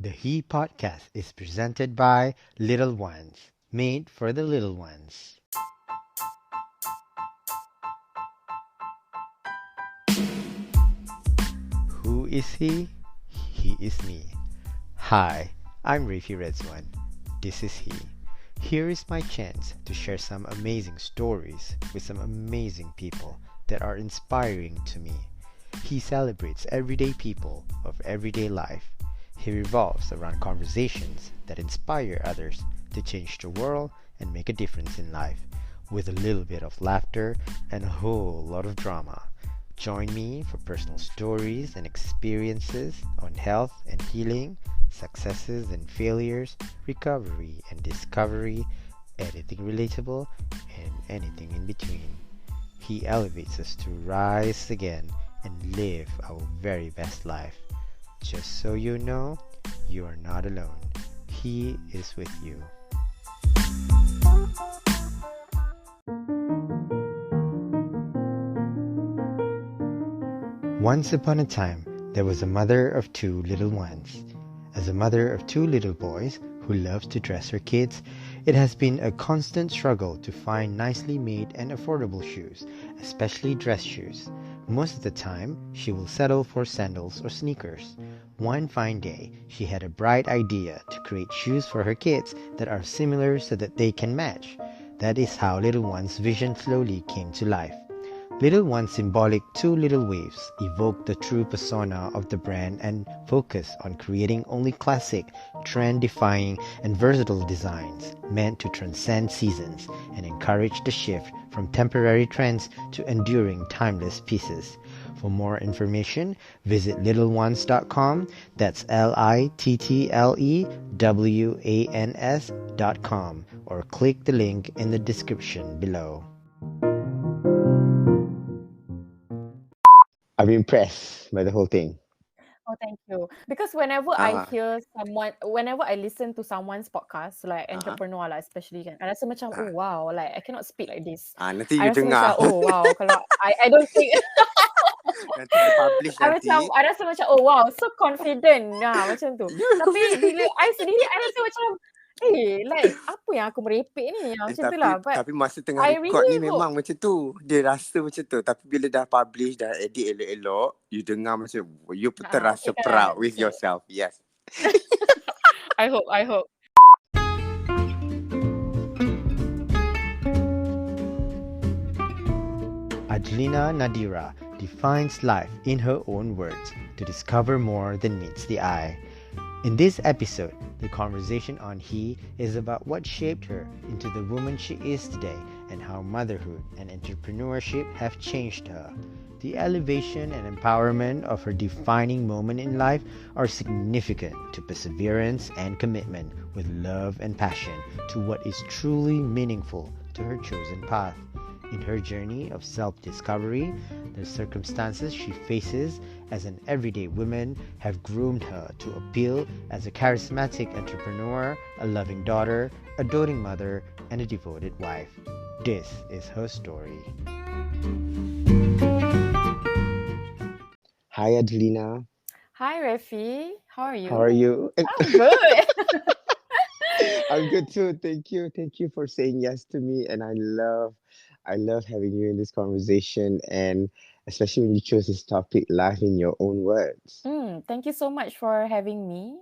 The He podcast is presented by Little Ones, made for the little ones. Who is he? He is me. Hi, I'm Rafi Redzwan. This is he. Here is my chance to share some amazing stories with some amazing people that are inspiring to me. He celebrates everyday people of everyday life. He revolves around conversations that inspire others to change the world and make a difference in life, with a little bit of laughter and a whole lot of drama. Join me for personal stories and experiences on health and healing, successes and failures, recovery and discovery, anything relatable, and anything in between. He elevates us to rise again and live our very best life. Just so you know, you are not alone. He is with you. Once upon a time, there was a mother of two little ones. As a mother of two little boys who loves to dress her kids, it has been a constant struggle to find nicely made and affordable shoes, especially dress shoes. Most of the time, she will settle for sandals or sneakers. One fine day, she had a bright idea to create shoes for her kids that are similar so that they can match. That is how Little One's vision slowly came to life. Little One's symbolic two little waves evoke the true persona of the brand and focus on creating only classic, trend-defying, and versatile designs meant to transcend seasons and encourage the shift from temporary trends to enduring timeless pieces. For more information, visit littleones.com. That's LITTLEWANS.com, or click the link in the description below. I'm impressed by the whole thing. Oh, thank you. Because Ah, whenever I listen to someone's podcast, like ah, entrepreneur lah especially kan, I rasa macam, oh ah. wow, like I cannot speak like this. Nanti I you rasa macam, dengar. oh wow, kalau I don't think, Nanti dia publish nanti. I rasa macam, oh wow, so confident. Macam tu. You Tapi bila I sendiri, I rasa macam, like apa yang aku merepek ni? Macam tu lah. But tapi masa tengah I record really ni hope, memang macam tu. Dia rasa macam tu. Tapi bila dah publish, dah edit elok-elok, you dengar macam, you okay terasa kan, proud with okay. yourself. Yes. I hope. Adlina Nadirah defines life in her own words to discover more than meets the eye. In this episode, the conversation on He is about what shaped her into the woman she is today and how motherhood and entrepreneurship have changed her. The elevation and empowerment of her defining moment in life are significant to perseverance and commitment with love and passion to what is truly meaningful to her chosen path. In her journey of self-discovery, the circumstances she faces as an everyday woman have groomed her to appeal as a charismatic entrepreneur, a loving daughter, a doting mother, and a devoted wife. This is her story. Hi, Adlina. Hi Refi, how are you? How are you? I'm good. I'm good too. Thank you. Thank you for saying yes to me. And I love having you in this conversation, and especially when you chose this topic, life in your own words. Thank you so much for having me.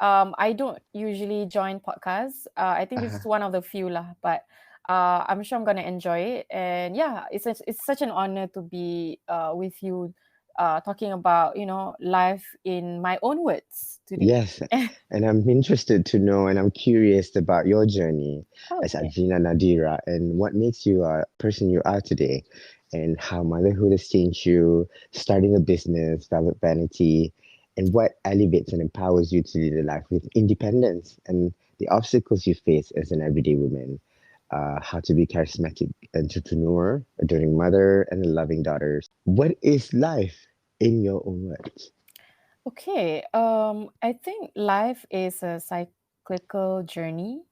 I don't usually join podcasts. I think this is one of the few lah, but I'm sure I'm gonna enjoy it. And yeah, it's such an honor to be with you, talking about life in my own words today. Yes, and I'm interested to know, and I'm curious about your journey as Okay. Adlina Nadira and what makes you a person you are today, and how motherhood has changed you, starting a business, Velvet Vanity, and what elevates and empowers you to lead a life with independence and the obstacles you face as an everyday woman. How to be charismatic entrepreneur, a doting mother, and a loving daughter. What is life in your own words? Okay. I think life is a cyclical journey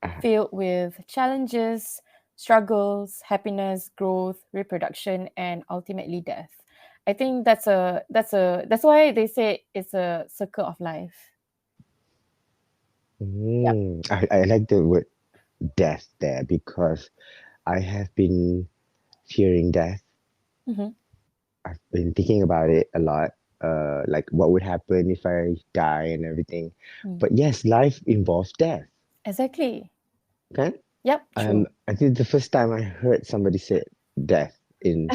Uh, filled with challenges, struggles, happiness, growth, reproduction, and ultimately death. I think that's why they say it's a circle of life. I like the word death there because I have been fearing death. Mm-hmm. I've been thinking about it a lot. Like what would happen if I die and everything. Mm. But yes, life involves death. Exactly. Okay? Yep, true. I think the first time I heard somebody say death in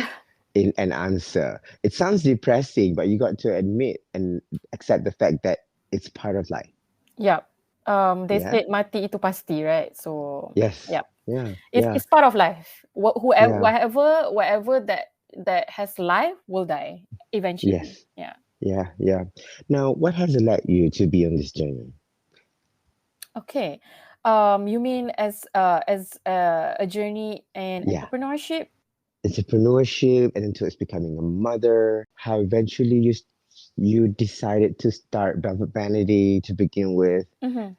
an answer, it sounds depressing, but you got to admit and accept the fact that it's part of life. Yep. They Yeah. said mati itu pasti, right? So, Yes. yep. Yeah. It's Yeah. it's part of life. Whoever, Yeah. whatever that has life will die eventually. Yes. Yeah. Yeah. Yeah. Now, what has led you to be on this journey? Okay. You mean as a journey in Yeah. entrepreneurship? Entrepreneurship and into it's becoming a mother. How eventually you decided to start Velvet Vanity to begin with. Mm-hmm.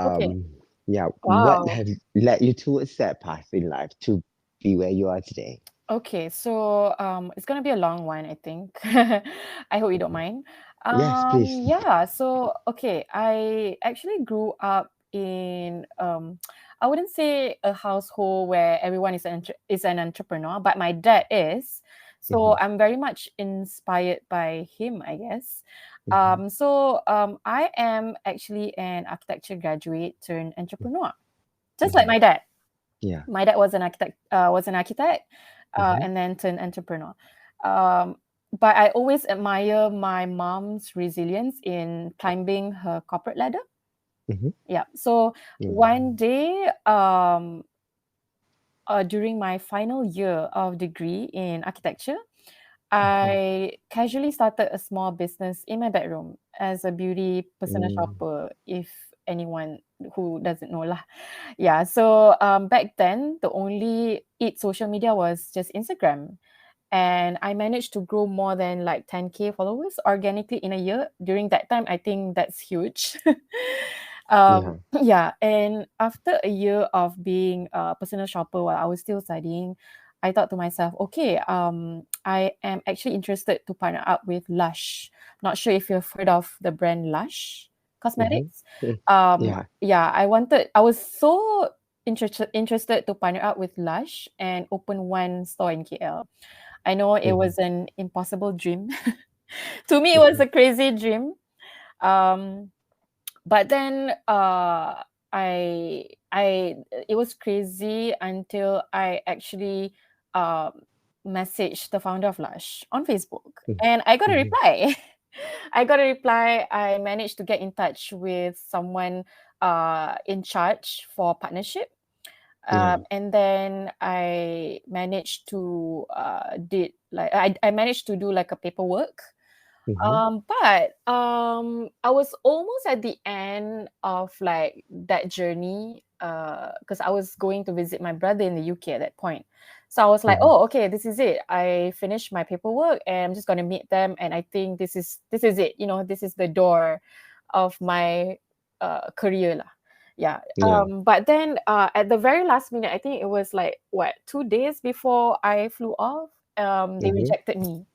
Okay. Um, yeah. What Wow. have led you towards that path in life to be where you are today? Okay, so it's gonna be a long one, I think. I hope you don't mind. Yes, please. Yeah, so okay, I actually grew up in I wouldn't say a household where everyone is an entrepreneur, but my dad is. So Hmm. I'm very much inspired by him, I guess. Hmm. I am actually an architecture graduate turned entrepreneur, just like Hmm. my dad. Yeah. My dad was an architect, Hmm. and then turned entrepreneur. Um, but I always admire my mom's resilience in climbing her corporate ladder. Hmm. Yeah. So one day, during my final year of degree in architecture, Hmm. I casually started a small business in my bedroom as a beauty personal Mm. shopper, if anyone who doesn't know lah. Yeah, so back then the only social media was just Instagram. And I managed to grow more than like 10K followers organically in a year. During that time, I think that's huge. Yeah. Yeah, and after a year of being a personal shopper while I was still studying, I thought to myself, okay, I am actually interested to partner up with Lush. Not sure if you've heard of the brand Lush Hmm. Cosmetics. Um, Yeah. yeah, I was so interested to partner up with Lush and open one store in KL. I know it Hmm. was an impossible dream. To me, it was Hmm. a crazy dream. Um, but then I it was crazy until I actually um messaged the founder of Lush on Facebook, and I got a Hmm. reply. I got a reply. I managed to get in touch with someone in charge for partnership. Yeah. And then I managed to I managed to do like a paperwork. Hmm. I was almost at the end of like that journey because I was going to visit my brother in the UK at that point. So I was like, Hmm. oh, okay, this is it. I finished my paperwork and I'm just gonna meet them. And I think this is it. You know, this is the door of my career lah. Yeah. Yeah. But then at the very last minute, I think it was like what 2 days before I flew off, they Hmm. rejected me.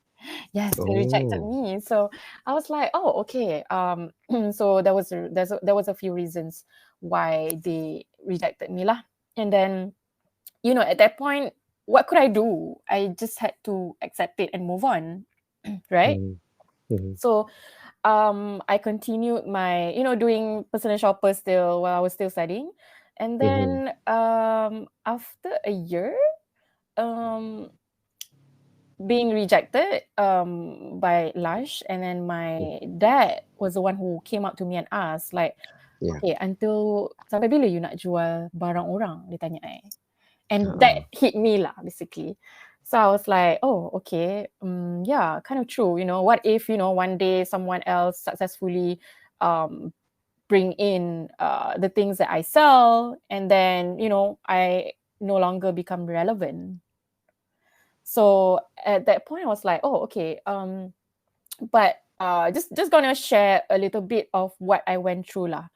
Yes, they rejected Oh. me. So I was like, oh, okay. So there was a few reasons why they rejected me lah. And then, at that point, what could I do? I just had to accept it and move on, right? Hmm. Hmm. So I continued my, doing personal shopper still while I was still studying. And Hmm. then after a year, um being rejected by Lush, and then my dad was the one who came up to me and asked like, Yeah. okay, until sampai bila you nak jual barang orang, dia tanya I. And that Uh-uh. hit me lah, basically. So I was like, oh, okay, yeah, kind of true. What if, one day someone else successfully um bring in the things that I sell, and then, I no longer become relevant. So at that point, I was like, oh, okay. But just gonna share a little bit of what I went through lah.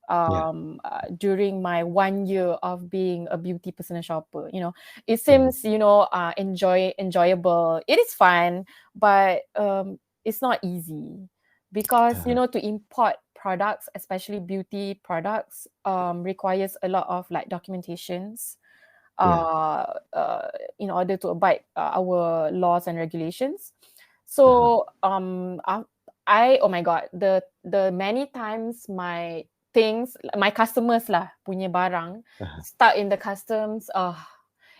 Yeah. During my 1 year of being a beauty personal shopper, it Hmm. seems enjoyable. It is fun, but it's not easy because Uh, to import products, especially beauty products, requires a lot of like documentations in order to abide our laws and regulations. So I oh my god, the many times my customers lah punya barang stuck in the customs,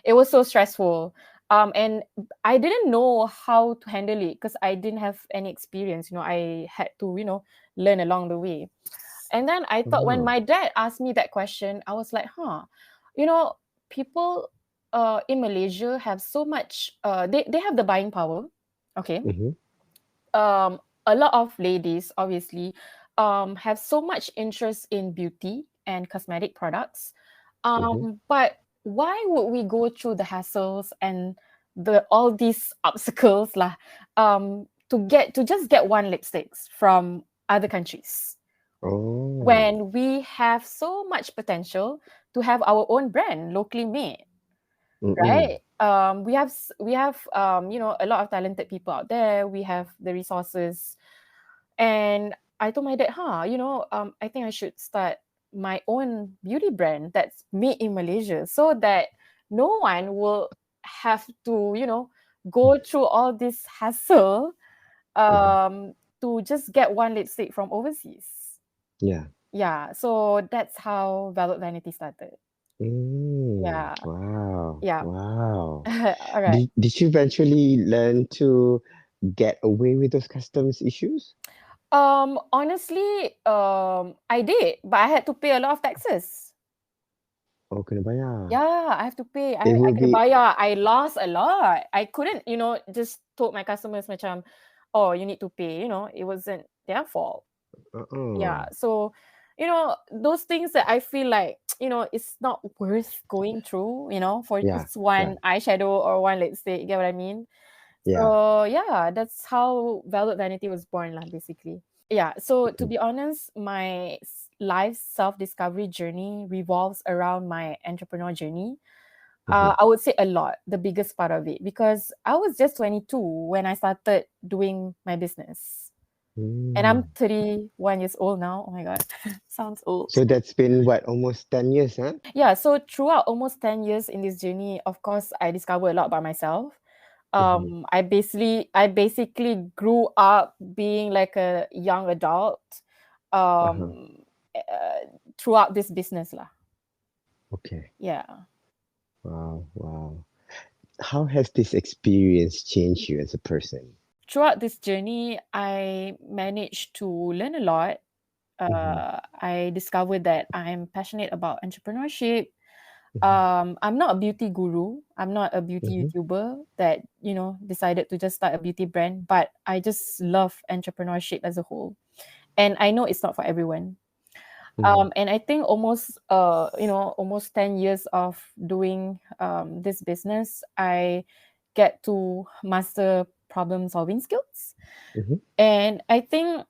it was so stressful. And I didn't know how to handle it because I didn't have any experience. I had to, learn along the way. And then I thought when my dad asked me that question, I was like, people in Malaysia have so much, they have the buying power. Okay. A lot of ladies, obviously, have so much interest in beauty and cosmetic products. But why would we go through the hassles and all these obstacles lah, to just get one lipsticks from other countries? When we have so much potential to have our own brand locally made, right? We have a lot of talented people out there. We have the resources, and I told my dad, I think I should start my own beauty brand that's made in Malaysia, so that no one will have to go through all this hassle to just get one lipstick from overseas. Yeah, so that's how Velvet Vanity started. Yeah. Wow. Yeah. Wow. All right. Did you eventually learn to get away with those customs issues? Honestly, I did, but I had to pay a lot of taxes. Oh, kena bayar. Yeah, I have to pay. I It will kena be bayar. I lost a lot. I couldn't, just told my customers macam, oh, you need to pay. It wasn't their fault. Yeah. So, those things that I feel like, it's not worth going through, for just one eyeshadow or one lipstick. You get what I mean? So yeah, that's how Velvet Vanity was born, lah, basically. Yeah. So to be honest, my life self-discovery journey revolves around my entrepreneur journey. I would say a lot, the biggest part of it, because I was just 22 when I started doing my business. And I'm 31 years old now. Oh my God, sounds old. So that's been what, almost 10 years, huh? Yeah, so throughout almost 10 years in this journey, of course, I discovered a lot about myself. I basically grew up being like a young adult throughout this business lah. Okay. Yeah. Wow. How has this experience changed you as a person? Throughout this journey, I managed to learn a lot. I discovered that I'm passionate about entrepreneurship. I'm not a beauty guru. I'm not a beauty YouTuber that, decided to just start a beauty brand, but I just love entrepreneurship as a whole. And I know it's not for everyone. And I think almost 10 years of doing this business, I get to master problem solving skills. And I think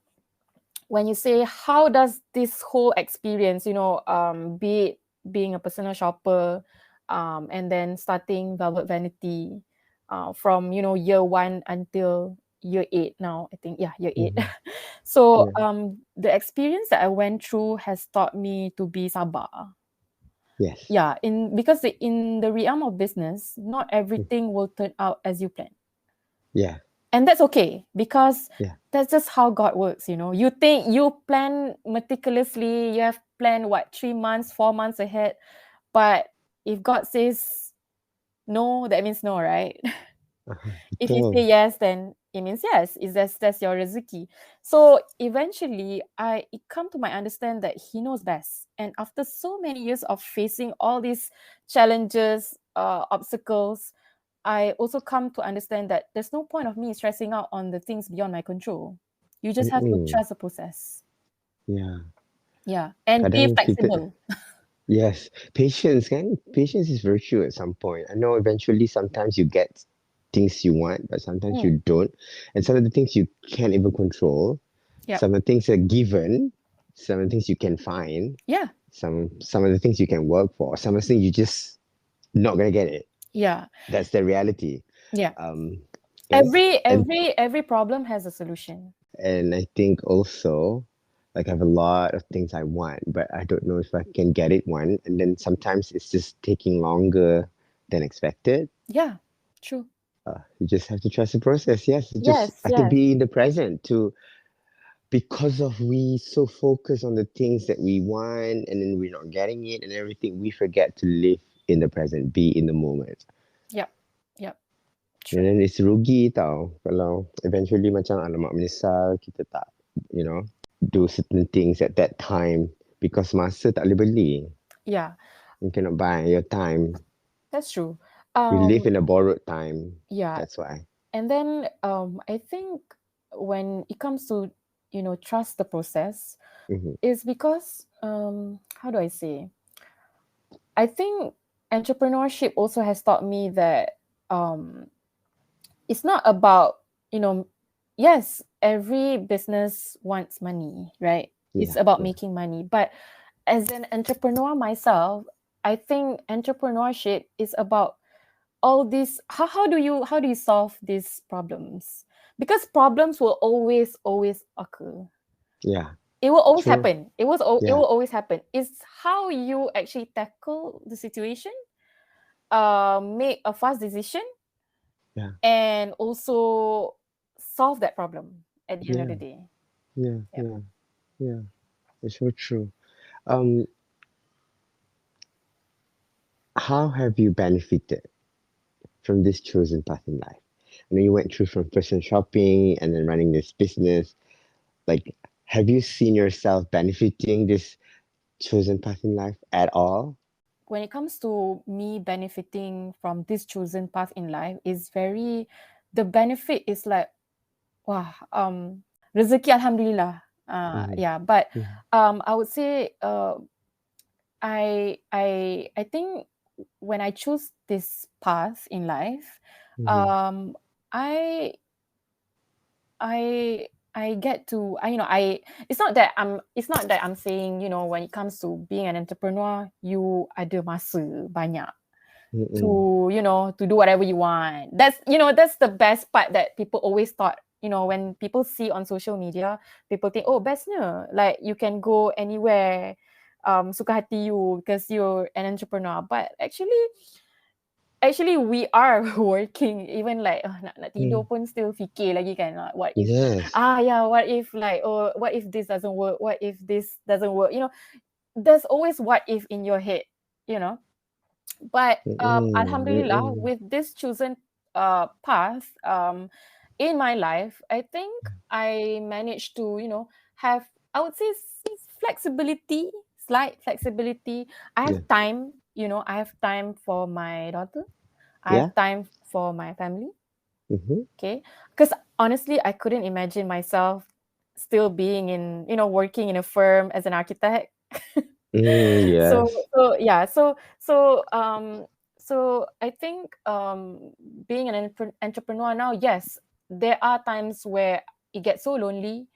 when you say, how does this whole experience, be it being a personal shopper, and then starting Velvet Vanity from, year 1 until year 8 now, I think. Yeah, year 8. So the experience that I went through has taught me to be sabar. Yes. Yeah, because in the realm of business, not everything will turn out as you plan. Yeah. And that's okay, because that's just how God works, You think you plan meticulously, you have planned 3 months, 4 months ahead. But if God says no, that means no, right? If you say yes, then it means yes. That's your rezeki. So eventually, I come to my understand that He knows best. And after so many years of facing all these challenges, obstacles, I also come to understand that there's no point of me stressing out on the things beyond my control. You just have to trust the process. Yeah. And be flexible. Yes. Patience, kan? Patience is virtue at some point. I know eventually sometimes you get things you want, but sometimes you don't. And some of the things you can't even control. Some of the things are given. Some of the things you can find. Yeah. Some of the things you can work for. Some of the things you just not gonna get it. Yeah. That's the reality. Yeah. Yes? Every problem has a solution. And I think also Like I have a lot of things I want, but I don't know if I can get it one. And then sometimes it's just taking longer than expected. Yeah, true. You just have to trust the process. Yes, you just Yes, have to yes. be in the present to because of we so focus on the things that we want and then we're not getting it and everything, we forget to live in the present, be in the moment. Yep. Yep. And True. then it's rugi tau kalau eventually macam alamak menyesal kita tak, you know, do certain things at that time because masa tak boleh beli. Yeah, You cannot buy your time. that's true. We live Um, in a borrowed time. yeah. That's why. And then I think when it comes to, trust the process, Mm-hmm. is because how do I say? I think entrepreneurship also has taught me that um it's not about, you know, yes, every business wants money, right? It's Yeah, about yeah, making money. But as an entrepreneur myself, I think entrepreneurship is about all these how do you solve these problems? Because problems will always occur. yeah. It will always True. happen. It Yeah, will always happen. It's how you actually tackle the situation, make a fast decision, yeah, and also solve that problem at the end of yeah, the day. yeah, Yeah. yeah, yeah. It's so true. Um, how have you benefited from this chosen path in life? I know you went through from personal shopping and then running this business. Like, have you seen yourself benefiting this chosen path in life at all? When it comes to me benefiting from this chosen path in life, is very the benefit is like, wah, rezeki alhamdulillah. Mm-hmm. Yeah, but Mm-hmm. I would say I think when I choose this path in life, Mm-hmm. um, I I get to I it's not that I'm saying, when it comes to being an entrepreneur, you ada masa banyak Mm-mm. to do whatever you want. That's the best part that people always thought. When people see on social media, people think, oh, bestnya, like you can go anywhere, suka hati you because you're an entrepreneur. But actually we are working, even like nak tidur Mm. pun still fikir lagi kan, what if Yes. yeah, what if like, oh, what if this doesn't work, what if this doesn't work, there's always what if in your head, you know but Mm-mm. alhamdulillah, Mm-mm. with this chosen path in my life, I think I managed to have, I would say, flexibility, slight flexibility. I have Yeah. time, I have time for my daughter, I have Yeah. time for my family. Mm-hmm. Okay, because honestly I couldn't imagine myself still being in, working in a firm as an architect. Mm, so yes. so yeah so I think being an entrepreneur now, yes, there are times where it gets so lonely,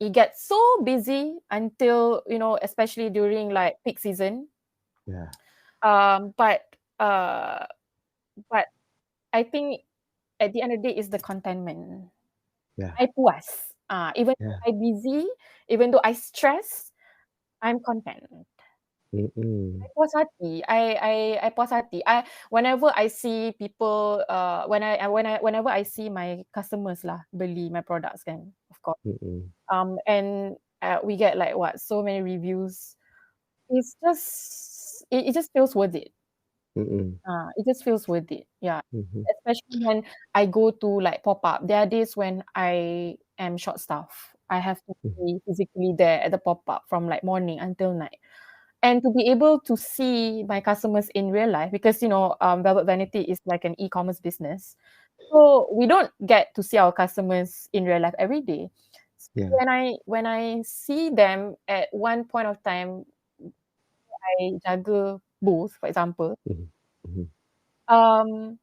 it gets so busy until, especially during like peak season. Yeah. um but uh but I think at the end of the day is the contentment. Yeah. I puas. Even though Yeah. I busy, even though I stress, I'm content. Mm-mm. I puas hati. I puas hati. Whenever I see people, whenever I see my customers lah beli my products kan, of course. Mm-mm. And we get like what, so many reviews. It's just it just feels worth it. Mm-mm. It just feels worth it. Yeah. Mm-hmm. Especially when I go to like pop up. There are days when I am short staff. I have to be physically there at the pop up from like morning until night. And to be able to see my customers in real life, because Velvet Vanity is like an e-commerce business. So we don't get to see our customers in real life every day. So Yeah. when I see them at one point of time, I jaga booth, for example, Mm-hmm. Mm-hmm. um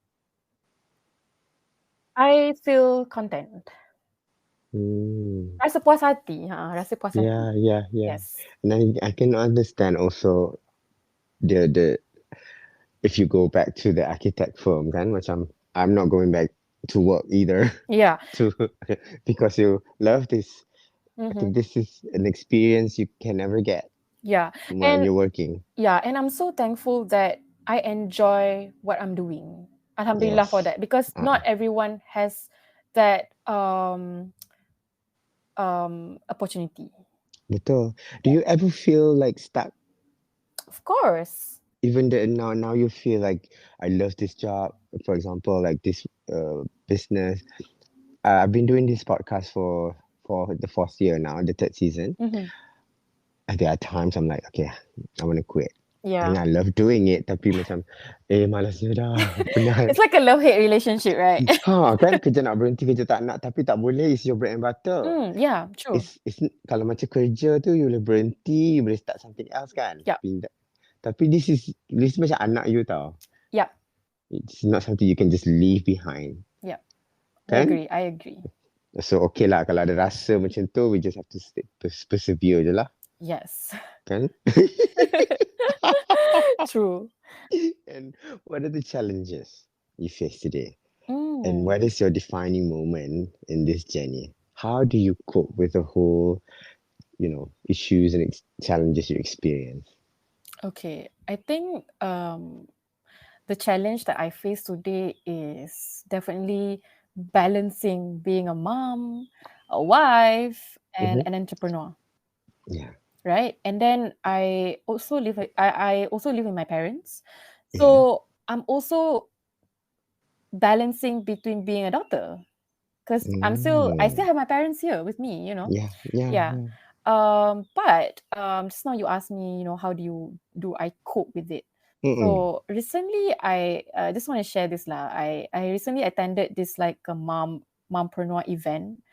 I feel content. Mm. Rasa puas hati, rasa puas hati. Yeah, yeah, yeah. Yes. And I can understand also the if you go back to the architect firm kan macam I'm not going back to work either Yeah. to because you love this I Mm-hmm. think this is an experience you can never get Yeah. when And you're working. yeah, and I'm so thankful that I enjoy what I'm doing. Alhamdulillah for Yes. that, because not Uh, everyone has that opportunity. betul. Do you ever feel like stuck? Of course. Even though now you feel like I love this job. For example, like this business. I've been doing this podcast for the fourth year now, the third season. Mm-hmm. And there are times I'm like, okay, I want to quit. And Yeah. I love doing it, tapi macam, malasnya dah, penat. It's like a love-hate relationship, right? Kan kerja nak berhenti, kerja tak nak, tapi tak boleh, it's your bread and butter. Yeah, true. It's kalau macam kerja tu, you boleh berhenti, you boleh start something else kan. Yeah. Pindah. Tapi this macam anak you tau. Yeah. It's not something you can just leave behind. Yeah. Kan? I agree. So okay lah, kalau ada rasa macam tu, we just have to persevere je lah. Yes. Kan? True. And what are the challenges you face today? Mm. And what is your defining moment in this journey? How do you cope with the whole, issues and challenges you experience? Okay. I think the challenge that I face today is definitely balancing being a mom, a wife, and an entrepreneur. Yeah. Right. And then I also live with my parents. So I'm also balancing between being a daughter, because I still have my parents here with me, Yeah. Yeah. But just now you asked me, how do I cope with it? So recently I just want to share this lah. I recently attended this like a mompreneur event.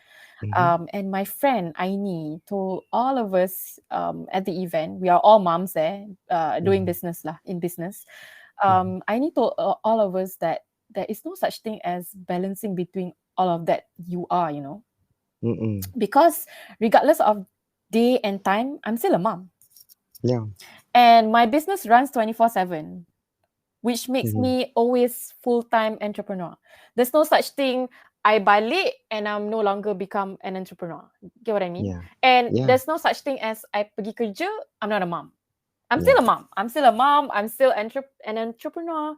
And my friend Aini told all of us at the event, we are all moms there, doing business lah, in business. Aini told all of us that there is no such thing as balancing between all of that you are, because regardless of day and time, I'm still a mom. Yeah. And my business runs 24/7, which makes me always full-time entrepreneur. There's no such thing I balik and I'm no longer become an entrepreneur. Get what I mean? Yeah. And Yeah. there's no such thing as I pergi kerja, I'm not a mom. I'm still a mom. I'm still a mom. I'm still an entrepreneur.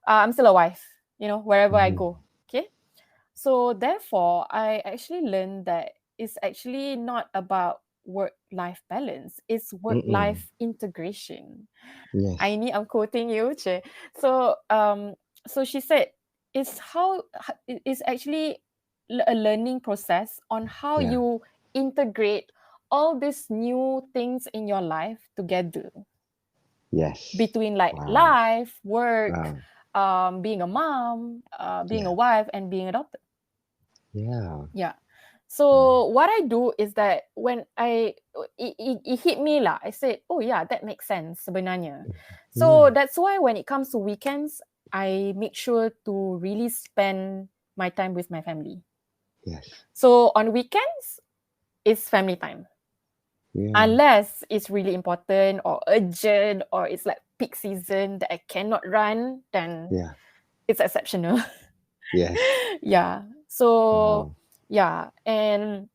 I'm still a wife, wherever I go. Okay. So therefore, I actually learned that it's actually not about work-life balance. It's work-life integration. Yes. I'm quoting you, Che. So so she said it's it's actually a learning process on how Yeah. you integrate all these new things in your life together, Yes. between like Wow. life, work, Wow. being a mom, being a Yeah. wife, and being a daughter. Yeah. Yeah. So what I do is that when it hit me lah, I said, oh yeah, that makes sense sebenarnya. So that's why when it comes to weekends, I make sure to really spend my time with my family. Yes. So on weekends, it's family time. Yeah. Unless it's really important or urgent or it's like peak season that I cannot run, then it's exceptional. Yes. Yeah. So yeah, and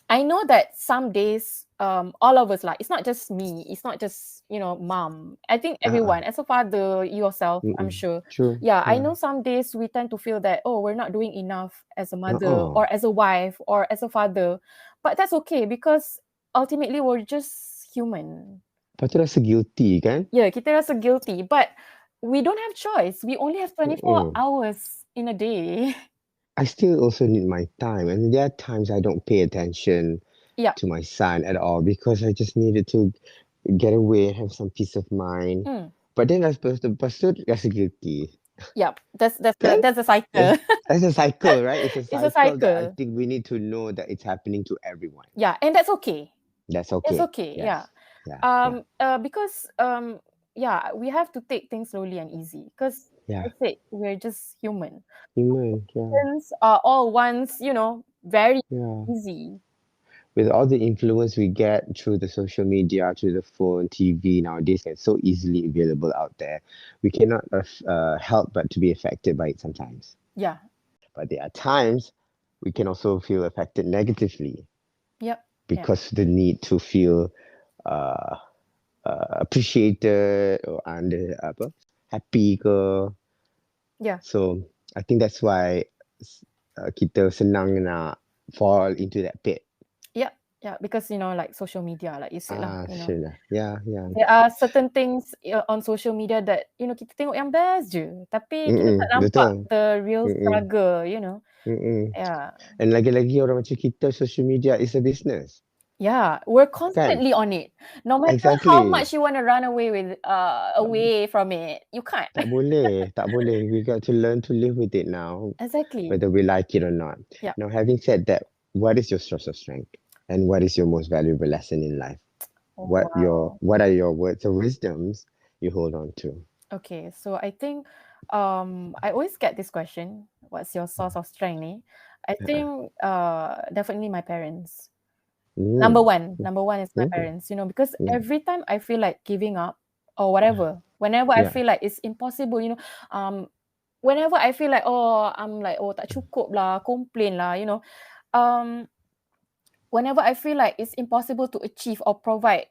I know that some days, all of us, like, it's not just me, it's not just, mom. I think everyone, as a father, yourself, I'm sure. True. Yeah, I know some days we tend to feel that, oh, we're not doing enough as a mother or as a wife or as a father. But that's okay, because ultimately we're just human. Lepas tu rasa guilty kan? Yeah, kita rasa guilty, but we don't have choice. We only have 24 hours in a day. I still also need my time, and there are times I don't pay attention to my son at all because I just needed to get away, have some peace of mind. But then I suppose the person rasa guilty. Yep, that's a cycle. That's a cycle, right? It's a cycle, It's a cycle that I think we need to know that it's happening to everyone. Yeah, and that's okay. That's okay. It's okay. Yes. Yeah. Because we have to take things slowly and easy, because I said we're just human. Humans are all once, very easy. With all the influence we get through the social media, through the phone, TV nowadays, it's so easily available out there. We cannot help but to be affected by it sometimes. Yeah. But there are times we can also feel affected negatively. Yep. because the need to feel uh, appreciated or under happy ke. Yeah. So I think that's why kita senang nak fall into that pit. Yeah. Yeah. Because, like social media, like you said lah, Sure lah. Yeah. there are certain things on social media that, kita tengok yang best je. Tapi kita tak nampak Betul. the real struggle, Yeah. And lagi-lagi orang macam kita, social media is a business. Yeah, we're constantly on it. No matter how Exactly. much you want to run away from it, you can't. Tak boleh. We got to learn to live with it now, Exactly. whether we like it or not. Yeah. Now, having said that, what is your source of strength? And what is your most valuable lesson in life? What are your words of wisdoms you hold on to? Okay, so I think I always get this question, what's your source of strength ni? I think definitely my parents. Number one is my parents, because every time I feel like giving up or whatever, whenever I feel like it's impossible, whenever I feel like, I'm like, tak cukup lah, complain lah, whenever I feel like it's impossible to achieve or provide,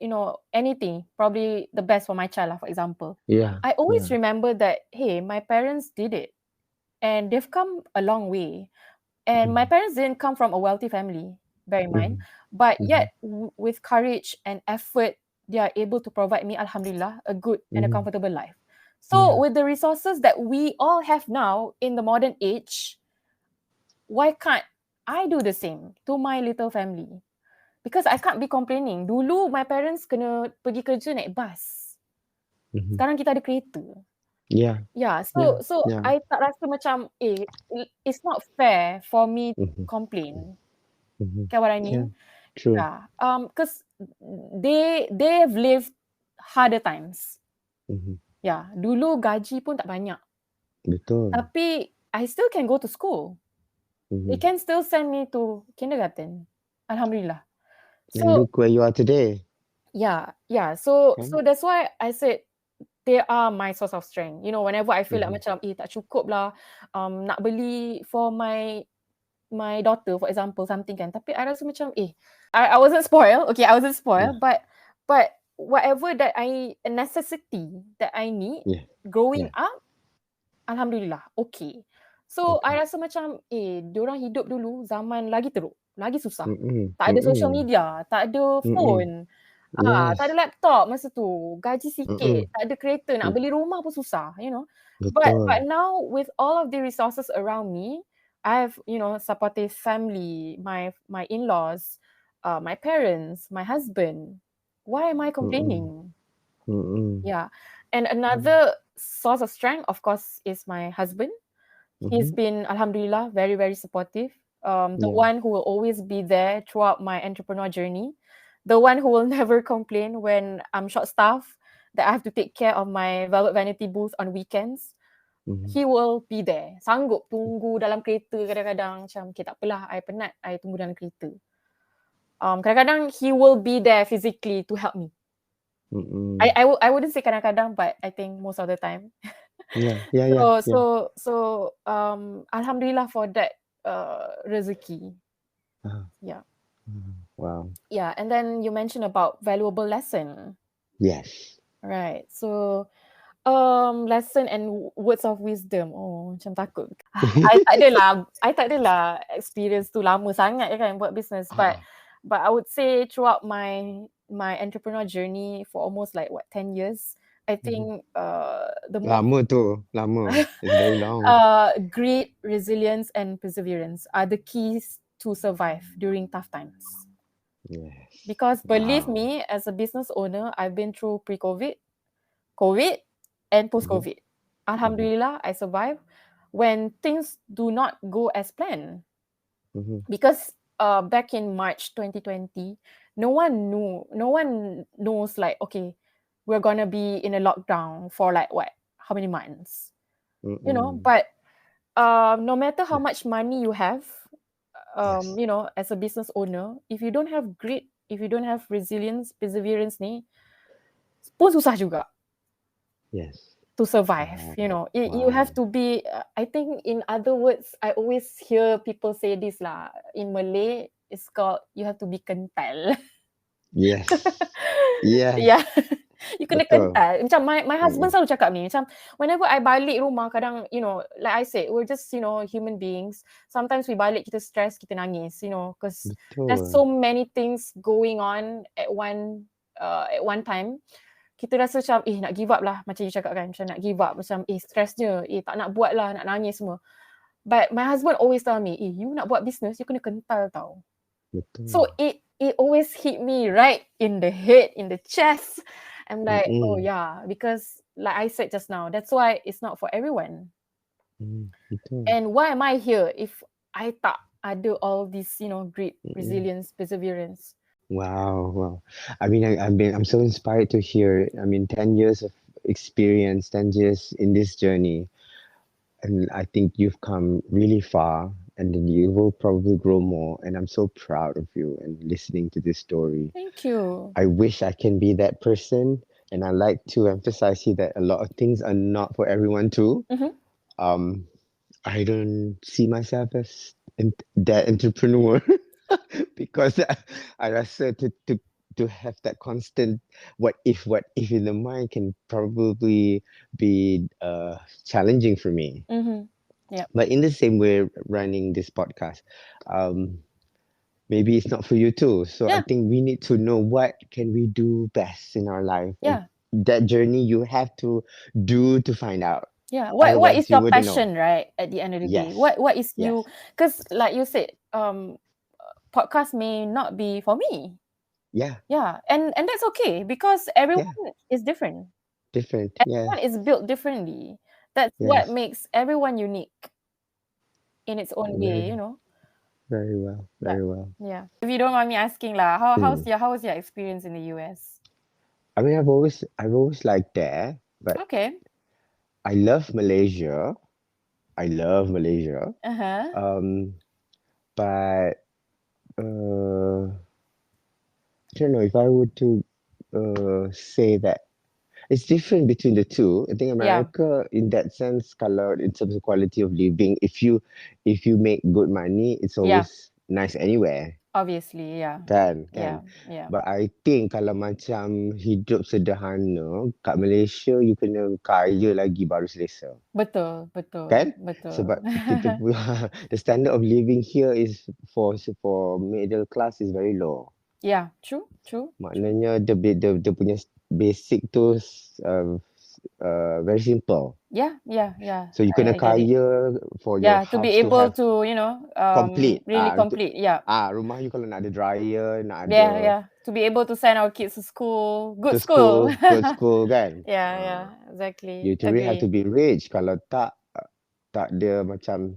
anything, probably the best for my child, for example. Yeah. I always remember that, hey, my parents did it and they've come a long way. And my parents didn't come from a wealthy family, bear in mind. But yet, with courage and effort, they are able to provide me, alhamdulillah, a good and a comfortable life. So with the resources that we all have now in the modern age, why can't I do the same to my little family? Because I can't be complaining. Dulu my parents kena pergi kerja naik bus. Sekarang kita ada kereta. Yeah. So I tak rasa macam it's not fair for me to complain. Get what I mean? Yeah. True. Yeah. Because they've lived harder times. Yeah. Dulu gaji pun tak banyak. Betul. Tapi I still can go to school. They can still send me to kindergarten. Alhamdulillah. So look where you are today. Yeah. So that's why I said they are my source of strength. Whenever I feel like macam tak cukup lah, nak beli for my daughter, for example, something kan. Tapi I rasa macam I wasn't spoiled. Okay, I wasn't spoiled, but whatever that a necessity that I need growing up, alhamdulillah, okay. So I rasa macam diorang hidup dulu zaman lagi teruk, lagi susah. Tak ada social media, tak ada phone. Tak ada laptop masa tu, gaji sikit, tak ada kereta, nak beli rumah pun susah, But now with all of the resources around me, I have, supportive family, my in-laws, my parents, my husband. Why am I complaining? Yeah. And another source of strength, of course, is my husband. He's been, alhamdulillah, very, very supportive. The one who will always be there throughout my entrepreneur journey. The one who will never complain when I'm short-staffed, that I have to take care of my Velvet Vanity booth on weekends. He will be there. Sanggup tunggu dalam kereta kadang-kadang. Macam, okay, tak apalah, I penat, I tunggu dalam kereta. Kadang-kadang he will be there physically to help me. I wouldn't say kadang-kadang, but I think most of the time. So alhamdulillah for that rezeki. Yeah. Wow. Yeah, and then you mentioned about valuable lesson. Yes. Right. So lesson and words of wisdom. Oh, macam takut. I tak adalah experience tu lama sangat kan buat business, but I would say throughout my entrepreneur journey for almost 10 years, I think the most lama. It's very long. Grit, resilience, and perseverance are the keys to survive during tough times. Yes. Because believe me, as a business owner, I've been through pre-COVID, COVID, and post-COVID. Alhamdulillah, I survived when things do not go as planned. Because back in March 2020, no one knows okay, we're gonna be in a lockdown for how many months? But no matter how much money you have, as a business owner, if you don't have grit, if you don't have resilience, perseverance ni, pun susah juga. Yes. To survive, you have to be, I think in other words, I always hear people say this lah, in Malay, is called you have to be kental. Yes. Yes. Yeah. You kena Betul. kental. Macam my husband Mm-mm. selalu cakap ni, macam whenever I balik rumah, kadang, like I said, we're just, human beings. Sometimes we balik, kita stress, kita nangis, because there's Betul. so many things going on at one time. Kita rasa macam, nak give up lah. Macam you cakap kan, macam nak give up. Macam, stress je. Tak nak buat lah, nak nangis semua. But my husband always tell me, you nak buat business, you kena kental tau. Betul. So it always hit me right in the head, in the chest. I'm like, Mm-mm. oh yeah, because like I said just now, that's why it's not for everyone. Betul. And why am I here if I tak ada all this, grit, Mm-mm. resilience, perseverance? Wow. I mean, I'm so inspired to hear it. I mean, 10 years of experience, 10 years in this journey. And I think you've come really far, and then you will probably grow more. And I'm so proud of you and listening to this story. Thank you. I wish I can be that person. And I like to emphasize here that a lot of things are not for everyone too. Mm-hmm. I don't see myself as that entrepreneur because I rasa to have that constant what if in the mind can probably be challenging for me. Mm-hmm. Yeah. But in the same way, running this podcast, maybe it's not for you too. So I think we need to know what can we do best in our life. Yeah. And that journey you have to do to find out. Yeah. What Otherwise, is you your wouldn't know. passion, right? At the end of the day, Yes. what is Yes. you? Because like you said, podcast may not be for me. Yeah. Yeah, and that's okay because everyone is different. Different. Everyone is built differently. That's what makes everyone unique in its own way, Very well. Very well. Yeah. If you don't mind me asking, how's your experience in the US? I mean, I've always liked there, but Okay. I love Malaysia. Uh-huh. But I don't know if I were to say that it's different between the two. I think America, in that sense, kalau in terms of quality of living, if you make good money, it's always nice anywhere. Obviously, yeah. Kan. Yeah. But I think kalau macam hidup sederhana kat Malaysia, you kena kaya lagi baru selesa. Betul. Kan? Sebab kita the standard of living here is for middle class is very low. Yeah, true. Maknanya dia punya basic tu very simple. Yeah. So you kena kaya for your house to be able to, complete. really complete. Yeah. Rumah you kalau nak ada dryer, nak ada Yeah. To be able to send our kids to school, good school kan. Yeah, exactly. You really have to be rich. Kalau tak dia macam,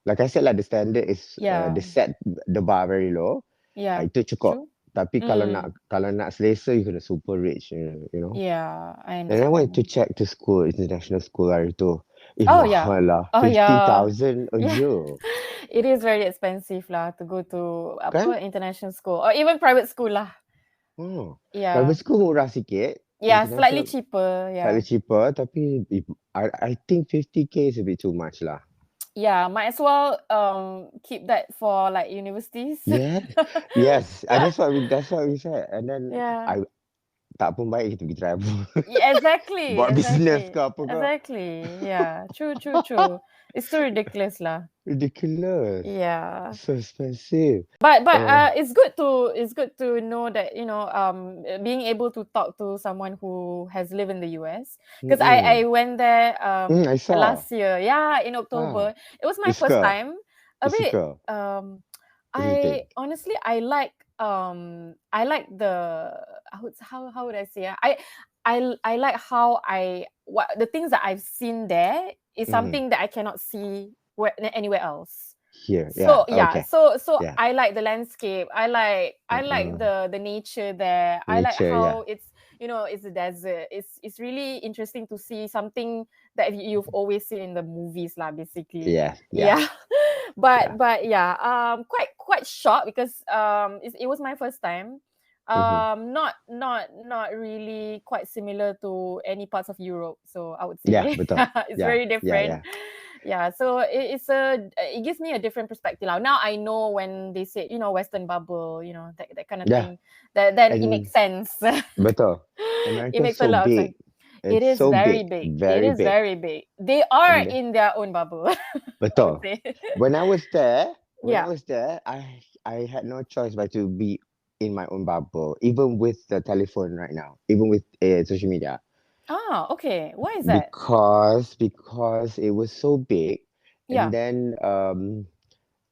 like I said lah, the standard is they set the bar very low. Yeah. Itu cukup. True. Tapi kalau nak selesa, you kena super rich, you know. Yeah, I understand. And I went to check to school, international school hari tu. Yeah. Mahal lah. 50,000 a year. It is very expensive lah to go to international school or even private school lah. Yeah. Private school murah sikit. Yeah, slightly cheaper. Yeah. Slightly cheaper, tapi I think 50k is a bit too much lah. Yeah, might as well keep that for like universities. Yes. That's what we said. And then tak pun baik kita pergi travel. Yeah, exactly. Buat business ke apa ke. Exactly. Yeah. True. It's so ridiculous lah. Ridiculous. Yeah. So expensive. But it's good to know that, being able to talk to someone who has lived in the US, because I went there I saw. last year. Yeah, in October. It was my first time. I honestly I like the how would I say? I like how the things that I've seen there is something that I cannot see anywhere else. Here. So okay. So I like the landscape. I like the nature there. I like how it's it's a desert. It's really interesting to see something that you've always seen in the movies lah, basically. Yeah. But quite shocked because it was my first time. Not really quite similar to any parts of Europe. So I would say betul. it's very different. Yeah, so it gives me a different perspective now I know when they say Western bubble, that kind of Yeah, thing, that then it and makes sense. betul. It America's makes a so lot of sense. big. It It's is so very big, big. It very is big. very big. They are And in their own bubble. I would betul. say. When I was there, when I Yeah. was there, I had no choice but to be in my own bubble, even with the telephone right now, even with social media, Okay, why is that? because it was so big, and Yeah. then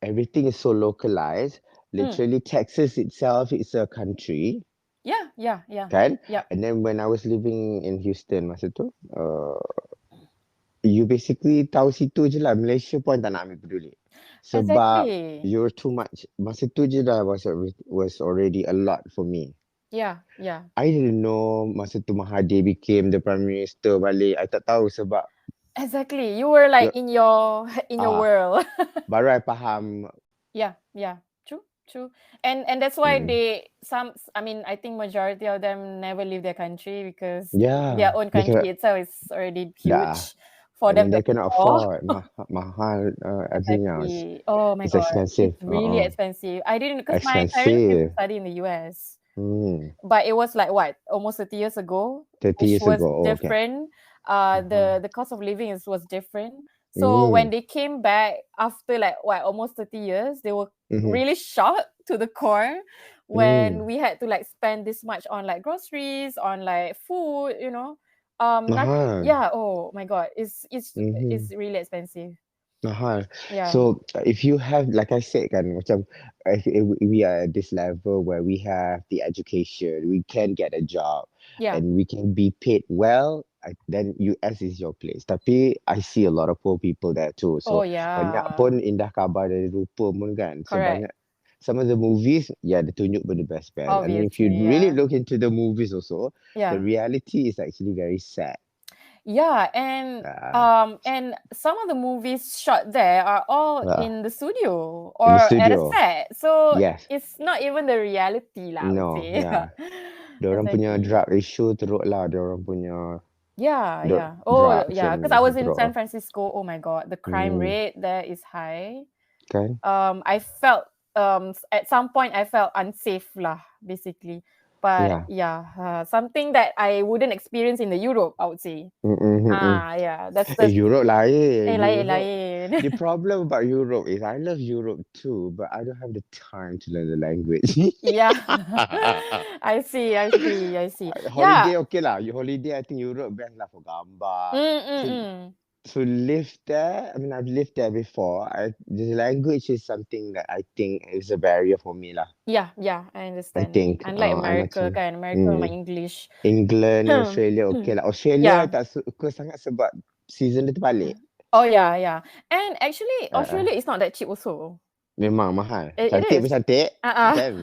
everything is so localized. Mm. Literally, Texas itself is a country, Yeah, yeah, yeah. kan? Yep. And then when I was living in Houston masa tu, you basically tahu situ je lah. Malaysia pun tak nak ambil peduli. Sebab Exactly. you're too much. Masa tu je dah was already a lot for me. Yeah, yeah. I didn't know masa tu Mahathir became the Prime Minister balik. I tak tahu sebab Exactly. You were like the, in your ah world. baru I faham. Yeah, yeah. True, true. And that's why Mm, I mean, I think majority of them never leave their country because their yeah, own they cannot country itself is already dah. huge for And them then to they cannot explore. afford mahal Adlina. Exactly. Oh my It's God. expensive. It's really expensive. I didn't because my parents came to Expensive. study in the US. Hmm. But it was like what, almost 30 years ago, 30 which years was ago. Oh, okay. different. Uh-huh. The cost of living was different. So when Mm. they came back after like what, almost 30 years, they were Mm-hmm. really shocked to the core when Mm. we had to like spend this much on like groceries, on like food. Not Mahal. Yeah, oh my God, it's Mm-hmm. really expensive. Mahal. Yeah. So if you have, like I said kan, macam if we are at this level where we have the education, we can get a job, Yeah. and we can be paid well, then US is your place. Tapi I see a lot of poor people there too. Oh So banyak yeah. pun indah kabar dari rupa pun kan. Correct. Sebanyak some of the movies, yeah, they tunjuk pun the best. And then if you Obviously, really yeah. look into the movies also, the Yeah. reality is actually very sad. Yeah, Uh, and some of the movies shot there are all uh, in the studio in the or at a studio, set. So yes. it's not even the reality lah, I would No, say. yeah. Diorang punya Exactly. drug issue teruk lah. Diorang punya Yeah, yeah. Oh, drugs yeah, because and I was in San teruk. Francisco. Oh my God, the crime Hmm, rate there is high. kan? I felt at some point I felt unsafe lah, basically. But Yeah. yeah, something that I wouldn't experience in the Europe, I would say. Mm-mm. Yeah, that's Europe lain. lain Europe. lain. The problem about Europe is I love Europe too, but I don't have the time to learn the language. Yeah. I see. Yeah. Holiday okay lah. Holiday I think Europe best lah for gambar. Mm, mm, So mm. to live there, I mean I've lived there before. The language is something that I think is a barrier for me lah. Yeah, I I understand. think Unlike I America macam kan, America memang mm, English. England, Australia okay lah. Australia I Yeah. tak suka sangat sebab season dia terbalik. Oh yeah. And actually, Uh, Australia is not that cheap also. memang mahal. It Cantik is. pun cantik Uh-uh. kan.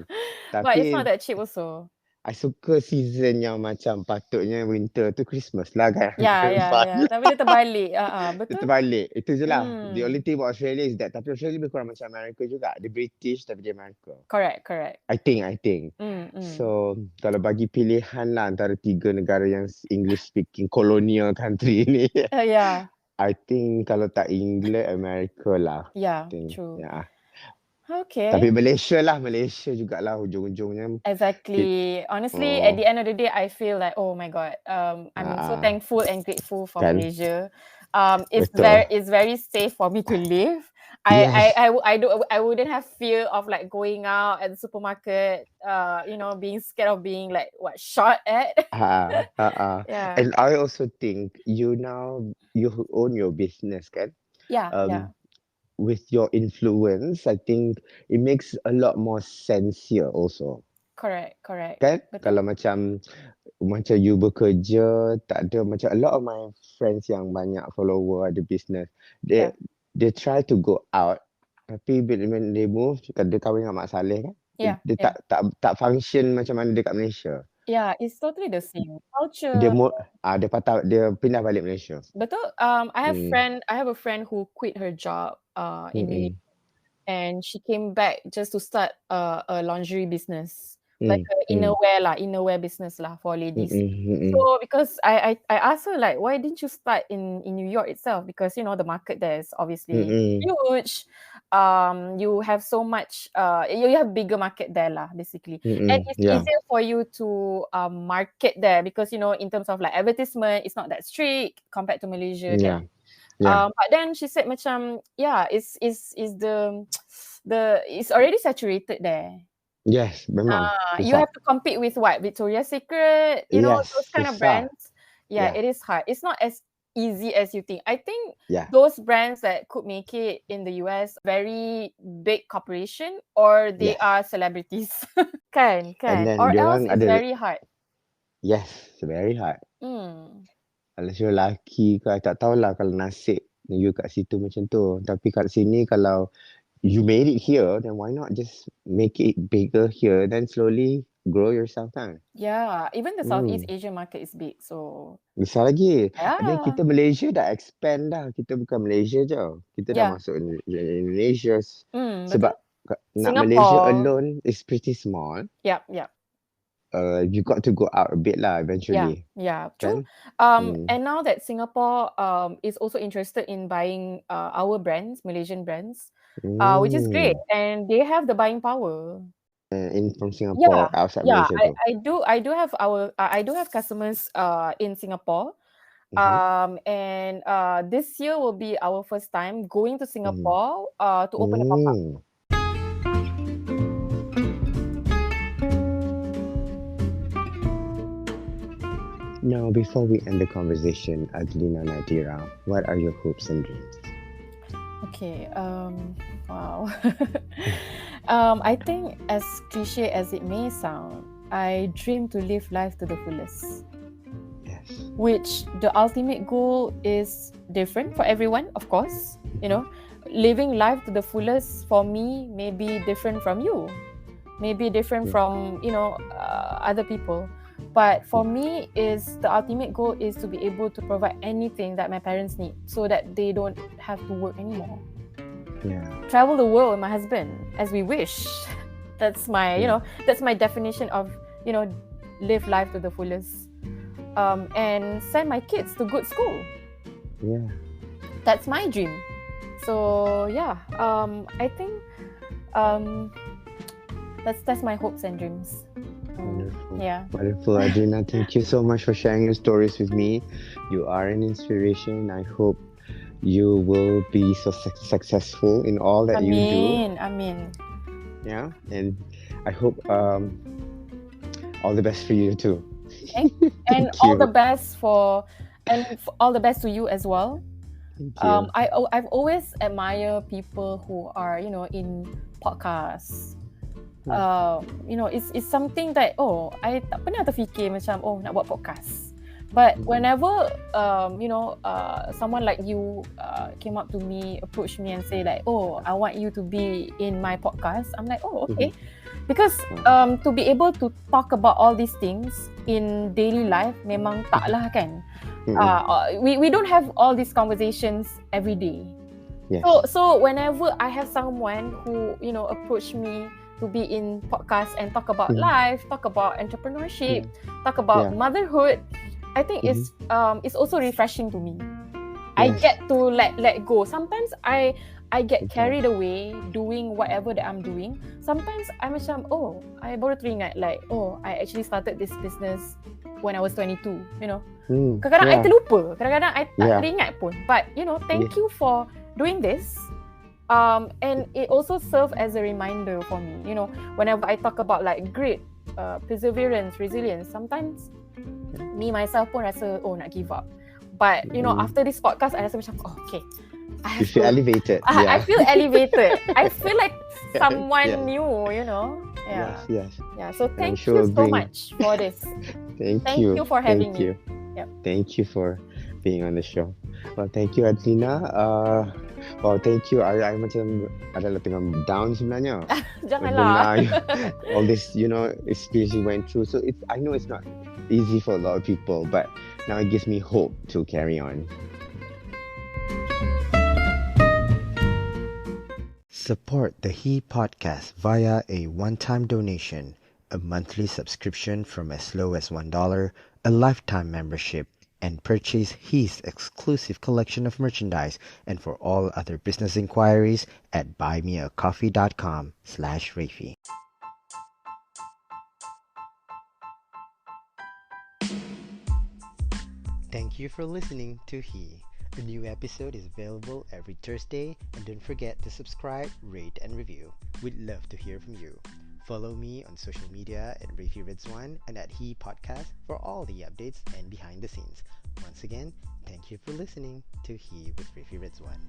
But it's not Tapi that cheap also. I suka season yang macam patutnya winter tu Christmas lah kan. Yeah. Fun. Tapi dia terbalik. Dia Betul? terbalik. Itu je lah. The Hmm. only thing about Australia is that. Tapi Australia lebih kurang macam America juga. Dia British tapi dia America. Correct. I think. Mm. So kalau bagi pilihan lah antara 3 negara yang English speaking colonial country ni. Yeah. I think kalau tak England, America lah. Yeah, I think. true. Yeah. Okay. Tapi Malaysia jugalah ujung-ujungnya. Exactly. Honestly, at the end of the day, I feel like, oh my God, I'm so thankful and grateful for Kan? Malaysia. Betul. It's very safe for me to live. Yes. I wouldn't have fear of like going out at the supermarket, being scared of being like shot at. Yeah. And I also think you own your business, kan? Yeah. With your influence, I think it makes a lot more sense here also. Correct. Kan? Betul. Kalau macam you bekerja, tak ada macam a lot of my friends yang banyak follower ada business, they try to go out, tapi when they move, dia kahwin dengan Mak Saleh kan, Yeah. dia tak function macam mana dekat Malaysia. Yeah, it's totally the same culture. Dia pindah balik Malaysia. Betul. I have a friend who quit her job in New York, and she came back just to start a laundry business like Mm, a mm, innerwear business lah for mm, ladies. mm, mm. So because I asked her like, why didn't you start in New York itself? Because you know the market there is Mm, obviously mm, huge. You have so much. You have bigger market there lah, basically, mm, and mm. it's Yeah, easier for you to market there because you know in terms of like advertisement, it's not that strict compared to Malaysia, kan? yeah, yeah. But then she said macam yeah, is the it's already saturated there. Yes, memang. You Susah. have to compete with what? Victoria's Secret, you know, those Yes, kind of susah. brands. Yeah, Yeah, it is hard. It's not as easy as you think. I think yeah. those brands that could make it in the US, very big corporation or they Yes. are celebrities. Kan, And kan. then Or else diorang it's ada, very hard. yes, it's very hard. Hmm. Kalau si lelaki ke, tak tahulah kalau nasib you kat situ macam tu. Tapi kat sini kalau you made it here, then why not just make it bigger here, then slowly grow yourself kan? Yeah, even the Southeast Hmm. Asian market is big. So Besar lagi. And then yeah, kita Malaysia dah expand dah. Kita bukan Malaysia je. Kita dah yeah. masuk Indonesia. Betul. Sebab nak Malaysia Singapore. alone is pretty small. Yep, yep. You got to go out a bit lah Yeah, eventually. yeah, true. Kan? Hmm. And now that Singapore is also interested in buying our brands, Malaysian brands, which is great, Hmm. and they have the buying power. In from Singapore, Yeah, outside yeah. Malaysia tu. I do have customers in Singapore. Mhm. And this year will be our first time going to Mhm. Singapore to open a pop-up. Hmm. Now, before we end the conversation, Adlina Nadirah, what are your hopes and dreams? Okay. Wow. I think as cliche as it may sound, I dream to live life to the fullest. Yes. Which the ultimate goal is different for everyone, of course. You know, living life to the fullest for me may be different from you, maybe different from other people. But for me, is the ultimate goal is to be able to provide anything that my parents need, so that they don't have to work anymore. Yeah. Travel the world with my husband as we wish. That's my, that's my definition of, live life to the fullest. And send my kids to good school. Yeah. That's my dream. So yeah, I think that's my hopes and dreams. Wonderful. Yeah. Wonderful, Adlina. Thank you so much for sharing your stories with me. You are an inspiration. I hope you will be so successful in all that you do. Amin. Yeah. And I hope all the best for you too. And all the best all the best to you as well. Thank you. I've always admired people who are in podcasts. It's something that I tak pernah terfikir macam nak buat podcast. But whenever someone like you came up to me, approached me and say like, I want you to be in my podcast, I'm like, okay. Because to be able to talk about all these things in daily life memang taklah kan. We don't have all these conversations every day. Yes. So whenever I have someone who approach me to be in podcast and talk about life, talk about entrepreneurship, talk about motherhood, I think it's also refreshing to me. I get to let go. Sometimes I get carried away doing whatever that I'm doing. Sometimes I'm macam, I baru teringat like, I actually started this business when I was 22, Kadang-kadang I terlupa, kadang-kadang I tak teringat pun. But, thank you for doing this. And it also serves as a reminder for me, whenever I talk about like grit, perseverance, resilience, sometimes me myself pun rasa nak give up. But after this podcast I rasa macam okay, you feel elevated. I feel elevated. I feel like someone new, Yes. Yeah, so thank you so much for this. Thank you for having me. Yep. Thank you for being on the show. Well, thank you, Adlina. Thank you. I macam adalah tengah down sebenarnya. Janganlah. All this, experience you went through. So I know it's not easy for a lot of people, but now it gives me hope to carry on. Support the He Podcast via a one-time donation a monthly subscription from as low as $1, a lifetime membership, and purchase his exclusive collection of merchandise. And for all other business inquiries at buymeacoffee.com/Rafi. Thank you for listening to He. A new episode is available every Thursday, and don't forget to subscribe, rate, and review. We'd love to hear from you. Follow me on social media at Rafi Ridzwan and at He Podcast for all the updates and behind the scenes. Once again, thank you for listening to He with Rafi Ridzwan.